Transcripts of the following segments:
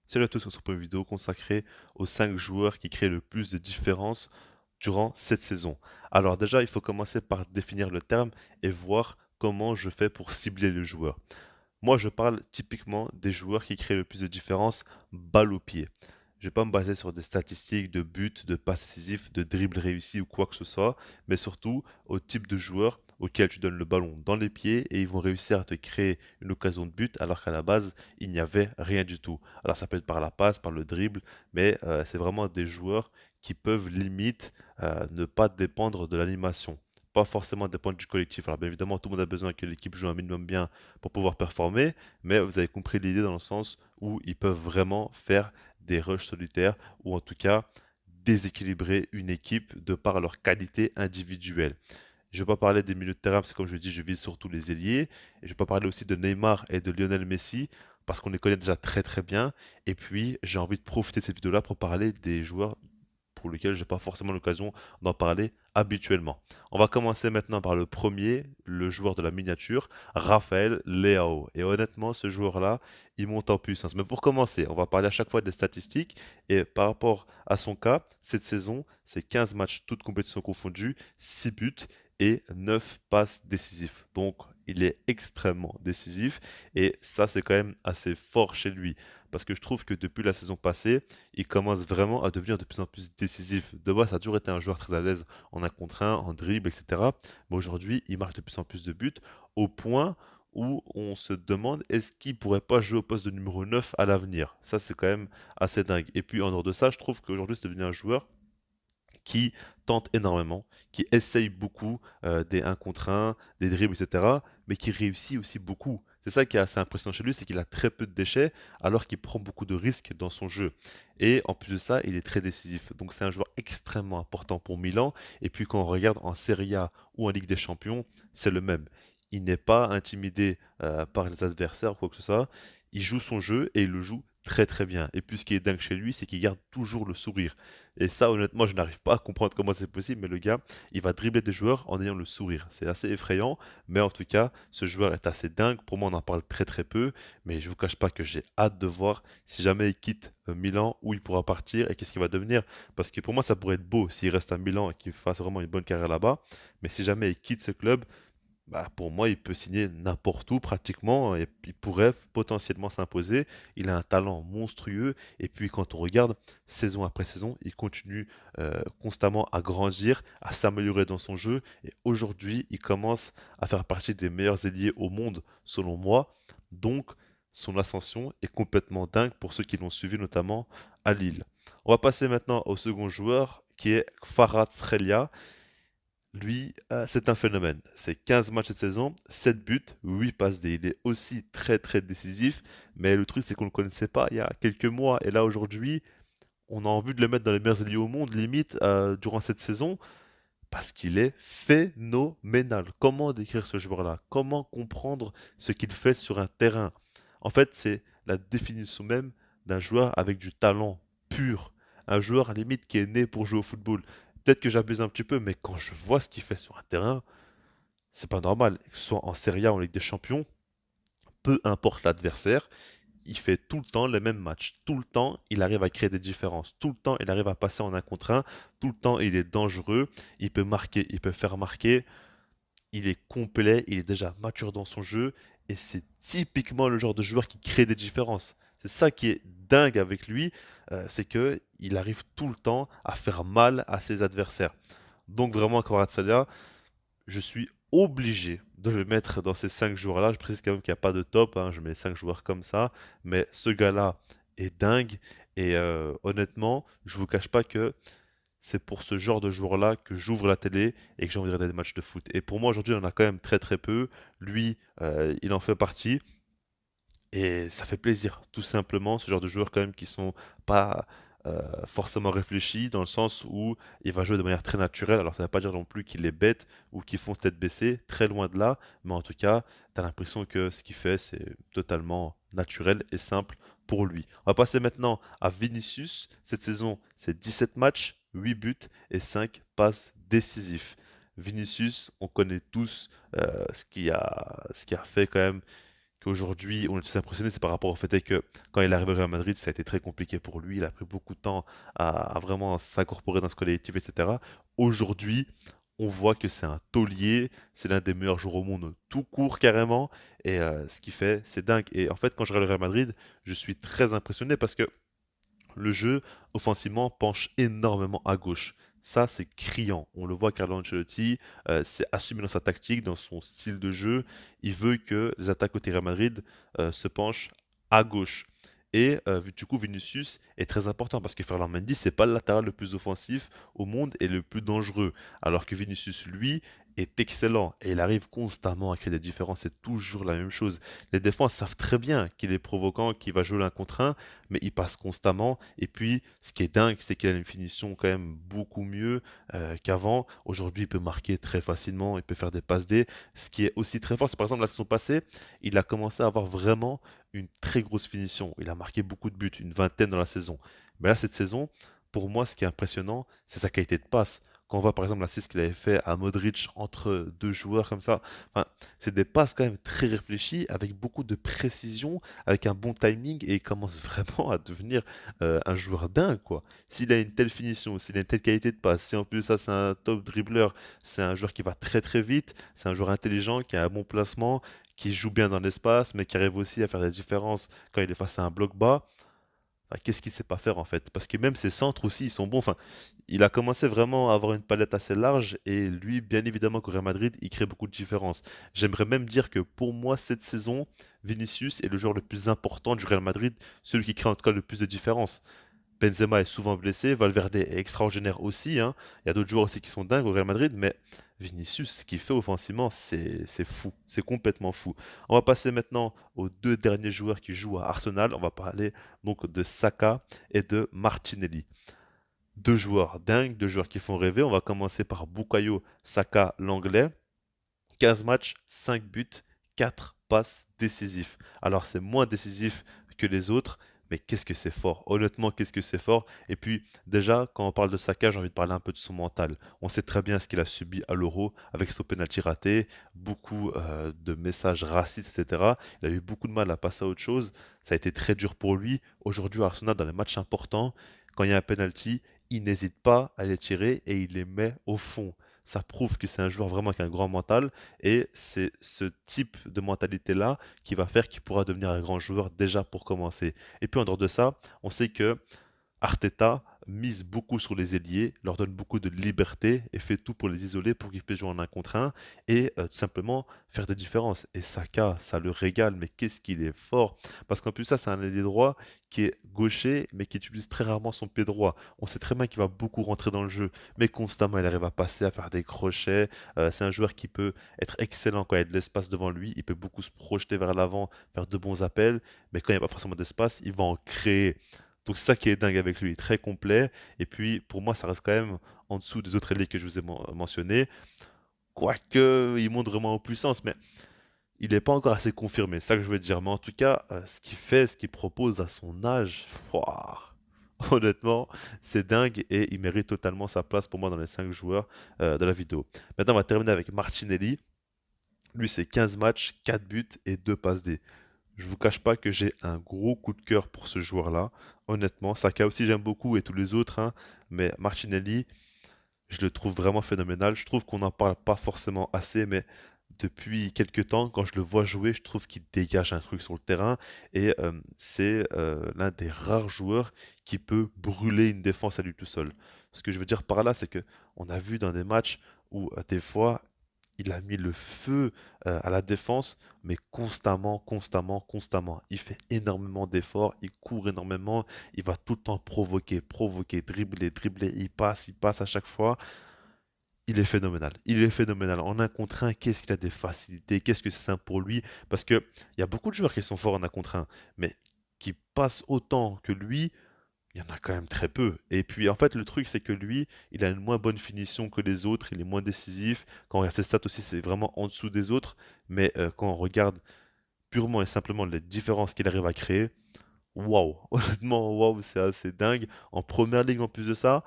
Salut à tous, on se retrouve pour une vidéo consacrée aux 5 joueurs qui créent le plus de différence durant cette saison. Alors déjà, il faut commencer par définir le terme et voir comment je fais pour cibler le joueur. Moi, je parle typiquement des joueurs qui créent le plus de différence balle au pied. Je ne vais pas me baser sur des statistiques de buts, de passes décisives, de dribbles réussis ou quoi que ce soit, mais surtout au type de joueur auquel tu donnes le ballon dans les pieds et ils vont réussir à te créer une occasion de but alors qu'à la base, il n'y avait rien du tout. Alors ça peut être par la passe, par le dribble, mais c'est vraiment des joueurs qui peuvent limite ne pas dépendre de l'animation. Pas forcément dépendre du collectif. Alors bien évidemment, tout le monde a besoin que l'équipe joue un minimum bien pour pouvoir performer, mais vous avez compris l'idée dans le sens où ils peuvent vraiment faire des rushs solitaires ou en tout cas déséquilibrer une équipe de par leur qualité individuelle. Je ne vais pas parler des milieux de terrain parce que comme je l'ai dit, je vise surtout les ailiers. Et je ne vais pas parler aussi de Neymar et de Lionel Messi parce qu'on les connaît déjà très très bien. Et puis j'ai envie de profiter de cette vidéo-là pour parler des joueurs pour lesquels je n'ai pas forcément l'occasion d'en parler habituellement. On va commencer maintenant par le premier, le joueur de la miniature, Raphaël Leao. Et honnêtement, ce joueur-là, il monte en puissance. Mais pour commencer, on va parler à chaque fois des statistiques. Et par rapport à son cas, cette saison, c'est 15 matchs, toutes compétitions confondues, 6 buts et 9 passes décisives. Donc, il est extrêmement décisif et ça, c'est quand même assez fort chez lui. Parce que je trouve que depuis la saison passée, il commence vraiment à devenir de plus en plus décisif. De base, ça a toujours été un joueur très à l'aise en un contre un, en dribble, etc. Mais aujourd'hui, il marque de plus en plus de buts au point où on se demande est-ce qu'il pourrait pas jouer au poste de numéro 9 à l'avenir. Ça, c'est quand même assez dingue. Et puis, en dehors de ça, je trouve qu'aujourd'hui, c'est devenu un joueur qui tente énormément, qui essaye beaucoup des 1 contre 1, des dribbles, etc., mais qui réussit aussi beaucoup. C'est ça qui est assez impressionnant chez lui, c'est qu'il a très peu de déchets alors qu'il prend beaucoup de risques dans son jeu. Et en plus de ça, il est très décisif. Donc c'est un joueur extrêmement important pour Milan. Et puis quand on regarde en Serie A ou en Ligue des Champions, c'est le même. Il n'est pas intimidé par les adversaires ou quoi que ce soit. Il joue son jeu et il le joue très très bien. Et puis ce qui est dingue chez lui, c'est qu'il garde toujours le sourire. Et ça, honnêtement, je n'arrive pas à comprendre comment c'est possible, mais le gars, il va dribbler des joueurs en ayant le sourire. C'est assez effrayant, mais en tout cas, ce joueur est assez dingue. Pour moi, on en parle très très peu, mais je vous cache pas que j'ai hâte de voir si jamais il quitte Milan, où il pourra partir et qu'est-ce qu'il va devenir. Parce que pour moi, ça pourrait être beau s'il reste à Milan et qu'il fasse vraiment une bonne carrière là-bas. Mais si jamais il quitte ce club, bah, pour moi, il peut signer n'importe où pratiquement et il pourrait potentiellement s'imposer. Il a un talent monstrueux et puis quand on regarde saison après saison, il continue constamment à grandir, à s'améliorer dans son jeu et aujourd'hui, il commence à faire partie des meilleurs ailiers au monde selon moi. Donc, son ascension est complètement dingue pour ceux qui l'ont suivi notamment à Lille. On va passer maintenant au second joueur qui est Farad Srelia. Lui, c'est un phénomène. C'est 15 matchs cette saison, 7 buts, 8 passes D. Il est aussi très très décisif, mais le truc c'est qu'on ne le connaissait pas il y a quelques mois. Et là aujourd'hui, on a envie de le mettre dans les meilleurs alliés au monde, limite, durant cette saison, parce qu'il est phénoménal. Comment décrire ce joueur-là? Comment comprendre ce qu'il fait sur un terrain? En fait, c'est la définition même d'un joueur avec du talent pur. Un joueur à la limite qui est né pour jouer au football. Peut-être que j'abuse un petit peu, mais quand je vois ce qu'il fait sur un terrain, c'est pas normal. Que ce soit en Serie A ou en Ligue des Champions, peu importe l'adversaire, il fait tout le temps les mêmes matchs. Tout le temps, il arrive à créer des différences. Tout le temps, il arrive à passer en un contre un. Tout le temps, il est dangereux. Il peut marquer, il peut faire marquer. Il est complet, il est déjà mature dans son jeu. Et c'est typiquement le genre de joueur qui crée des différences. C'est ça qui est dingue avec lui, c'est que il arrive tout le temps à faire mal à ses adversaires. Donc vraiment, Kvaratskhelia, je suis obligé de le mettre dans ces 5 joueurs-là. Je précise quand même qu'il n'y a pas de top, hein, je mets 5 joueurs comme ça, mais ce gars-là est dingue. Et honnêtement, je vous cache pas que c'est pour ce genre de joueur-là que j'ouvre la télé et que j'ai envie de regarder des matchs de foot. Et pour moi, aujourd'hui, on en a quand même très très peu. Lui, il en fait partie. Et ça fait plaisir, tout simplement, ce genre de joueurs quand même qui sont pas forcément réfléchis, dans le sens où il va jouer de manière très naturelle. Alors ça ne veut pas dire non plus qu'il est bête ou qu'il fonce tête baissée, très loin de là, mais en tout cas, tu as l'impression que ce qu'il fait, c'est totalement naturel et simple pour lui. On va passer maintenant à Vinicius. Cette saison, c'est 17 matchs, 8 buts et 5 passes décisives. Vinicius, on connaît tous ce qui a fait quand même qu'aujourd'hui on est tous impressionnés, c'est par rapport au fait que quand il est arrivé au Real Madrid, ça a été très compliqué pour lui. Il a pris beaucoup de temps à vraiment s'incorporer dans ce collectif, etc. Aujourd'hui, on voit que c'est un taulier, c'est l'un des meilleurs joueurs au monde tout court carrément, et ce qu'il fait, c'est dingue. Et en fait, quand je regarde le Real Madrid, je suis très impressionné parce que le jeu, offensivement, penche énormément à gauche. Ça, c'est criant. On le voit, Carlo Ancelotti, c'est assumé dans sa tactique, dans son style de jeu. Il veut que les attaques côté Real Madrid se penchent à gauche. Et du coup, Vinicius est très important parce que Ferland Mendy, c'est pas le latéral le plus offensif au monde et le plus dangereux. Alors que Vinicius, lui, est excellent et il arrive constamment à créer des différences. C'est toujours la même chose. Les défenses savent très bien qu'il est provoquant, qu'il va jouer l'un contre un, mais il passe constamment. Et puis, ce qui est dingue, c'est qu'il a une finition quand même beaucoup mieux qu'avant. Aujourd'hui, il peut marquer très facilement, il peut faire des passes D. Ce qui est aussi très fort, c'est par exemple la saison passée, il a commencé à avoir vraiment une très grosse finition. Il a marqué beaucoup de buts, une vingtaine dans la saison. Mais là, cette saison, pour moi, ce qui est impressionnant, c'est sa qualité de passe. Quand on voit par exemple l'assist qu'il avait fait à Modric entre deux joueurs comme ça, enfin, c'est des passes quand même très réfléchies, avec beaucoup de précision, avec un bon timing, et il commence vraiment à devenir un joueur dingue, quoi. S'il a une telle finition, s'il a une telle qualité de passe, si en plus ça c'est un top dribbleur, c'est un joueur qui va très très vite, c'est un joueur intelligent, qui a un bon placement, qui joue bien dans l'espace, mais qui arrive aussi à faire des différences quand il est face à un bloc bas. Enfin, qu'est-ce qu'il sait pas faire en fait? Parce que même ses centres aussi, ils sont bons. Enfin, il a commencé vraiment à avoir une palette assez large et lui, bien évidemment, qu'au Real Madrid, il crée beaucoup de différences. J'aimerais même dire que pour moi, cette saison, Vinicius est le joueur le plus important du Real Madrid, celui qui crée en tout cas le plus de différences. Benzema est souvent blessé, Valverde est extraordinaire aussi, hein. Il y a d'autres joueurs aussi qui sont dingues au Real Madrid, mais Vinicius, ce qu'il fait offensivement, c'est fou, c'est complètement fou. On va passer maintenant aux deux derniers joueurs qui jouent à Arsenal. On va parler donc de Saka et de Martinelli. Deux joueurs dingues, deux joueurs qui font rêver. On va commencer par Bukayo Saka, l'anglais. 15 matchs, 5 buts, 4 passes décisifs. Alors c'est moins décisif que les autres, mais qu'est-ce que c'est fort. Honnêtement, qu'est-ce que c'est fort. Et puis déjà, quand on parle de Saka, j'ai envie de parler un peu de son mental. On sait très bien ce qu'il a subi à l'Euro avec son penalty raté, beaucoup de messages racistes, etc. Il a eu beaucoup de mal à passer à autre chose. Ça a été très dur pour lui. Aujourd'hui, à Arsenal, dans les matchs importants, quand il y a un penalty, il n'hésite pas à les tirer et il les met au fond. Ça prouve que c'est un joueur vraiment qui a un grand mental et c'est ce type de mentalité-là qui va faire qu'il pourra devenir un grand joueur déjà pour commencer. Et puis en dehors de ça, on sait que Arteta mise beaucoup sur les ailiers, leur donne beaucoup de liberté et fait tout pour les isoler pour qu'ils puissent jouer en un contre un et tout simplement faire des différences. Et Saka, ça le régale, mais qu'est-ce qu'il est fort. Parce qu'en plus ça, c'est un ailier droit qui est gaucher, mais qui utilise très rarement son pied droit. On sait très bien qu'il va beaucoup rentrer dans le jeu, mais constamment il arrive à passer, à faire des crochets. C'est un joueur qui peut être excellent quand il y a de l'espace devant lui, il peut beaucoup se projeter vers l'avant, faire de bons appels, mais quand il n'y a pas forcément d'espace, il va en créer. Donc c'est ça qui est dingue avec lui, très complet. Et puis pour moi, ça reste quand même en dessous des autres ailiers que je vous ai mentionnés. Quoique, il monte vraiment en puissance, mais il n'est pas encore assez confirmé, c'est ça que je veux dire. Mais en tout cas, ce qu'il fait, ce qu'il propose à son âge, ouah, honnêtement, c'est dingue et il mérite totalement sa place pour moi dans les 5 joueurs de la vidéo. Maintenant, on va terminer avec Martinelli. Lui, c'est 15 matchs, 4 buts et 2 passes D. Je vous cache pas que j'ai un gros coup de cœur pour ce joueur-là. Honnêtement, Saka aussi j'aime beaucoup et tous les autres, hein, mais Martinelli, je le trouve vraiment phénoménal. Je trouve qu'on n'en parle pas forcément assez, mais depuis quelques temps, quand je le vois jouer, je trouve qu'il dégage un truc sur le terrain et c'est l'un des rares joueurs qui peut brûler une défense à lui tout seul. Ce que je veux dire par là, c'est que on a vu dans des matchs où des fois il a mis le feu à la défense, mais constamment, constamment, constamment. Il fait énormément d'efforts, il court énormément, il va tout le temps provoquer, provoquer, dribbler, dribbler, il passe à chaque fois. Il est phénoménal. Il est phénoménal. En un contre un, qu'est-ce qu'il a des facilités, qu'est-ce que c'est simple pour lui. Parce que il y a beaucoup de joueurs qui sont forts en un contre un, mais qui passent autant que lui, il y en a quand même très peu. Et puis en fait, le truc, c'est que lui, il a une moins bonne finition que les autres, il est moins décisif. Quand on regarde ses stats aussi, c'est vraiment en dessous des autres. Mais quand on regarde purement et simplement les différences qu'il arrive à créer, waouh, honnêtement, waouh, c'est assez dingue. En première ligue, en plus de ça,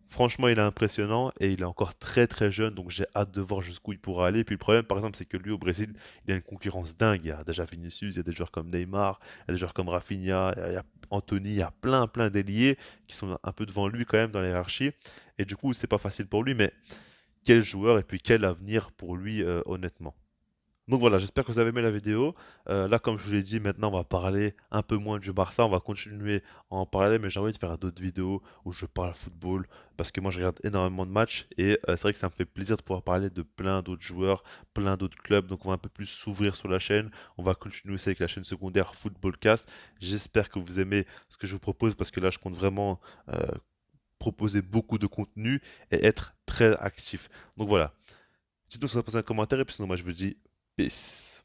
Franchement, il est impressionnant et il est encore très très jeune, donc j'ai hâte de voir jusqu'où il pourra aller. Puis le problème, par exemple, c'est que lui au Brésil, il a une concurrence dingue. Il y a déjà Vinicius, il y a des joueurs comme Neymar, il y a des joueurs comme Rafinha, il y a Anthony, il y a plein d'ailiers qui sont un peu devant lui quand même dans la hiérarchie. Et du coup, c'est pas facile pour lui, mais quel joueur et puis quel avenir pour lui, honnêtement. Donc voilà, j'espère que vous avez aimé la vidéo. Là, comme je vous l'ai dit, maintenant on va parler un peu moins du Barça. On va continuer à en parler, mais j'ai envie de faire d'autres vidéos où je parle football parce que moi je regarde énormément de matchs et c'est vrai que ça me fait plaisir de pouvoir parler de plein d'autres joueurs, plein d'autres clubs. Donc on va un peu plus s'ouvrir sur la chaîne. On va continuer aussi avec la chaîne secondaire Footballcast. J'espère que vous aimez ce que je vous propose parce que là je compte vraiment proposer beaucoup de contenu et être très actif. Donc voilà. Dites-nous si vous avez posé un commentaire et puis sinon moi je vous dis peace.